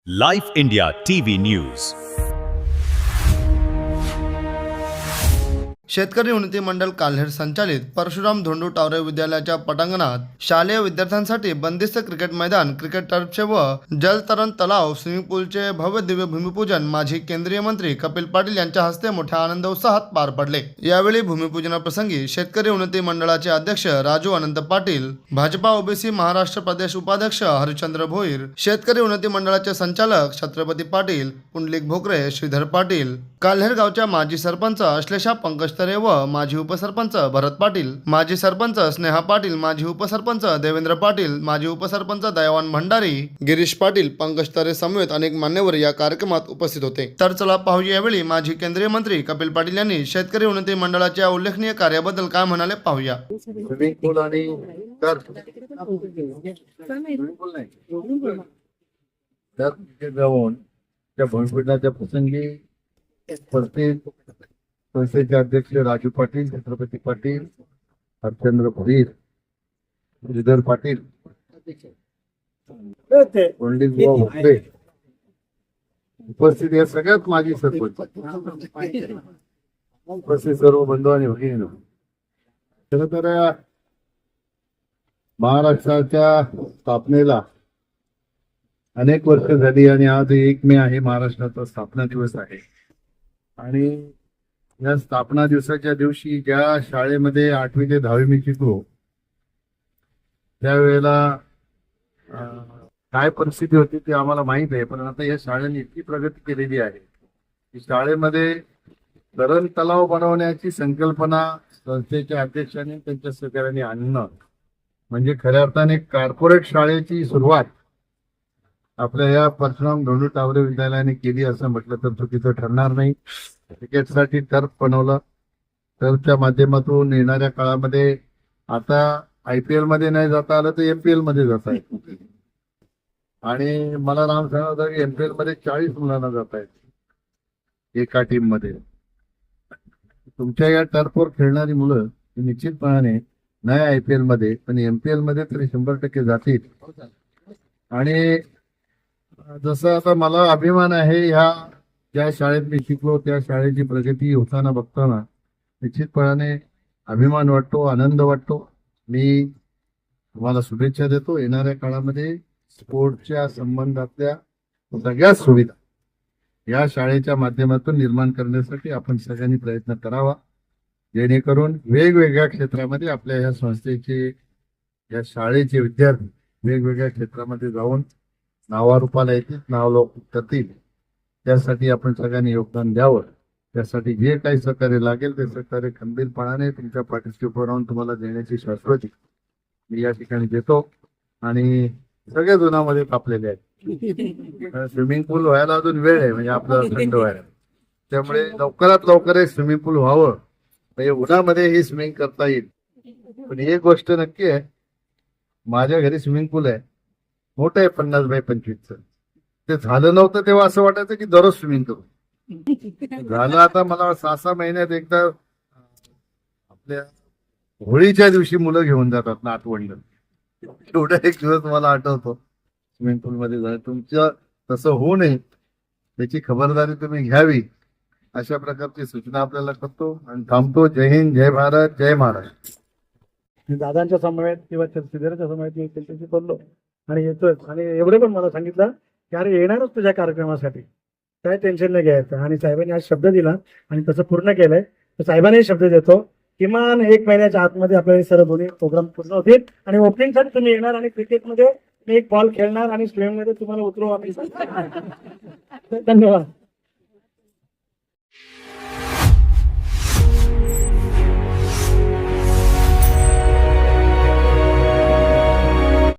Life India TV news. शेतकरी उन्नती मंडळ काल्हेर संचालित परशुराम धोंडू टावरे विद्यालयाच्या पटांगणात शालेय विद्यार्थ्यांसाठी बंदिस्त क्रिकेट मैदान, क्रिकेट टर्फचे व जलतरण तलाव, स्विमिंग पूलचे भव्य दिव्य भूमिपूजन माजी केंद्रीय मंत्री कपिल पाटील यांच्या हस्ते मोठ्या आनंद उत्साहात पार पडले. यावेळी भूमिपूजनाप्रसंगी शेतकरी उन्नती मंडळाचे अध्यक्ष राजू अनंत पाटील, भाजपा ओबीसी महाराष्ट्र प्रदेश उपाध्यक्ष हरिश्चंद्र भोईर, शेतकरी उन्नती मंडळाचे संचालक छत्रपती पाटील, पुंडलिक भोकरे, श्रीधर पाटील, काल्हेर गावच्या माजी सरपंच अश्लेषा पंकज तरे व माजी उपसरपंच भरत पाटील, माजी सरपंच स्नेहा पाटील, माजी उपसरपंच देवेंद्र पाटील, माजी उपसरपंच दयावान भंडारी, गिरीश पाटील, पंकज तरे समेत अनेक मान्यवर या कार्यक्रमात उपस्थित होते. तर चला पाहूया यावेळी माजी केंद्रीय मंत्री कपिल पाटील यांनी शेतकरी उन्नती मंडळाच्या उल्लेखनीय कार्याबद्दल काय म्हणाले पाहूया. स्विमिंग पूल आणि जाऊन त्या भूमिपूजनाच्या प्रसंगी प्रत्येक संस्थेचे अध्यक्ष राजू पाटील, छत्रपती पाटील, हरचंद्र भोईर, श्रीधर पाटील, पंडित भोकरे उपस्थित या सगळ्यात माजी सरपंच उपस्थित सर्व बंधू आणि भगिनी, खरं तर महाराष्ट्राच्या स्थापनेला अनेक वर्ष झाली आणि आज 1 मे आहे, महाराष्ट्राचा स्थापना दिवस आहे. आणि या स्थापना दिवसाच्या दिवशी ज्या शाळेमध्ये 8वी ते 10वी मी शिकलो त्यावेळेला काय परिस्थिती होती ते आम्हाला माहित आहे. पण आता या शाळेने इतकी प्रगती केलेली आहे की शाळेमध्ये तरण तलाव बनवण्याची संकल्पना संस्थेच्या अध्यक्षांनी त्यांच्या सहकार्याने आणणं म्हणजे खऱ्या अर्थाने कॉर्पोरेट शाळेची सुरुवात आपल्या या परशुराम धोंडू टावरे विद्यालयाने केली असं म्हटलं तर चुकीचं ठरणार नाही. क्रिकेटसाठी टर्फ बनवलं. टर्फच्या माध्यमातून येणाऱ्या काळामध्ये आता IPL मध्ये नाही जाता आलं तर MPL मध्ये जात आहे. आणि मला राम सांगत होता की MPL मध्ये 40 मुलांना जात आहेत एका टीम मध्ये. तुमच्या या टर्फवर खेळणारी मुलं निश्चितपणाने नाही IPL मध्ये पण MPL मध्ये तरी 100% जातील. आणि जसं आता मला अभिमान आहे ह्या ज्या शाळेत मी शिकलो त्या शाळेची प्रगती होताना बघताना निश्चितपणाने अभिमान वाटतो, आनंद वाटतो. मी तुम्हाला शुभेच्छा देतो. येणाऱ्या काळामध्ये स्पोर्टच्या संबंधातल्या सगळ्या सुविधा या शाळेच्या माध्यमातून निर्माण करण्यासाठी आपण सगळ्यांनी प्रयत्न करावा, जेणेकरून वेगवेगळ्या क्षेत्रामध्ये आपल्या या संस्थेचे या शाळेचे विद्यार्थी वेगवेगळ्या क्षेत्रामध्ये जाऊन नावारूपाला येतील, नाव लोक करतील. त्यासाठी आपण सगळ्यांनी योगदान द्यावं. त्यासाठी जे काही सहकार्य लागेल ते सहकार्य खंबीरपणाने तुमच्या पाठीशी उभं राहून तुम्हाला देण्याची शाश्वती मी या ठिकाणी देतो. आणि सगळ्या जुनामध्ये तापलेले आहेत. स्विमिंग पूल व्हायला अजून वेळ आहे, म्हणजे आपलं थंड व्हायला. त्यामुळे लवकरात लवकर एक स्विमिंग पूल व्हावं म्हणजे उन्हामध्ये ही स्विमिंग करता येईल. पण एक गोष्ट नक्की आहे, माझ्या घरी स्विमिंग पूल आहे, मोठं आहे 50 बाय 25चं. ते झालं नव्हतं तेव्हा असं वाटायचं की दररोज स्विमिंग करू. झालं आता मला 6-6 महिन्यात एकदा आपल्या होळीच्या दिवशी मुलं घेऊन जातात नातवंड. एवढा एक दिवस मला आठवतो स्विमिंग पूल मध्ये झालं. तुमचं तसं होऊ नये त्याची खबरदारी तुम्ही घ्यावी अशा प्रकारची सूचना आपल्याला करतो आणि थांबतो. जय हिंद, जय भारत, जय महाराष्ट्र. दादांच्या समवेत किंवा श्रीधरच्या समवेत मी त्यांच्याशी बोललो आणि येतोय. आणि एवढे पण मला सांगितलं की अरे येणारच तुझ्या कार्यक्रमासाठी, काय टेन्शन नाही घ्यायचं. आणि साहेबांनी आज शब्द दिला आणि तसं पूर्ण केलंय. तर साहेबांनी शब्द देतो किमान 1 महिन्याच्या आतमध्ये आपले सर्व दोन्ही प्रोग्राम पूर्ण होतील. आणि ओपनिंगसाठी तुम्ही येणार आणि क्रिकेटमध्ये मी एक बॉल खेळणार आणि स्विमिंग मध्ये तुम्हाला उतरवू आम्ही. धन्यवाद.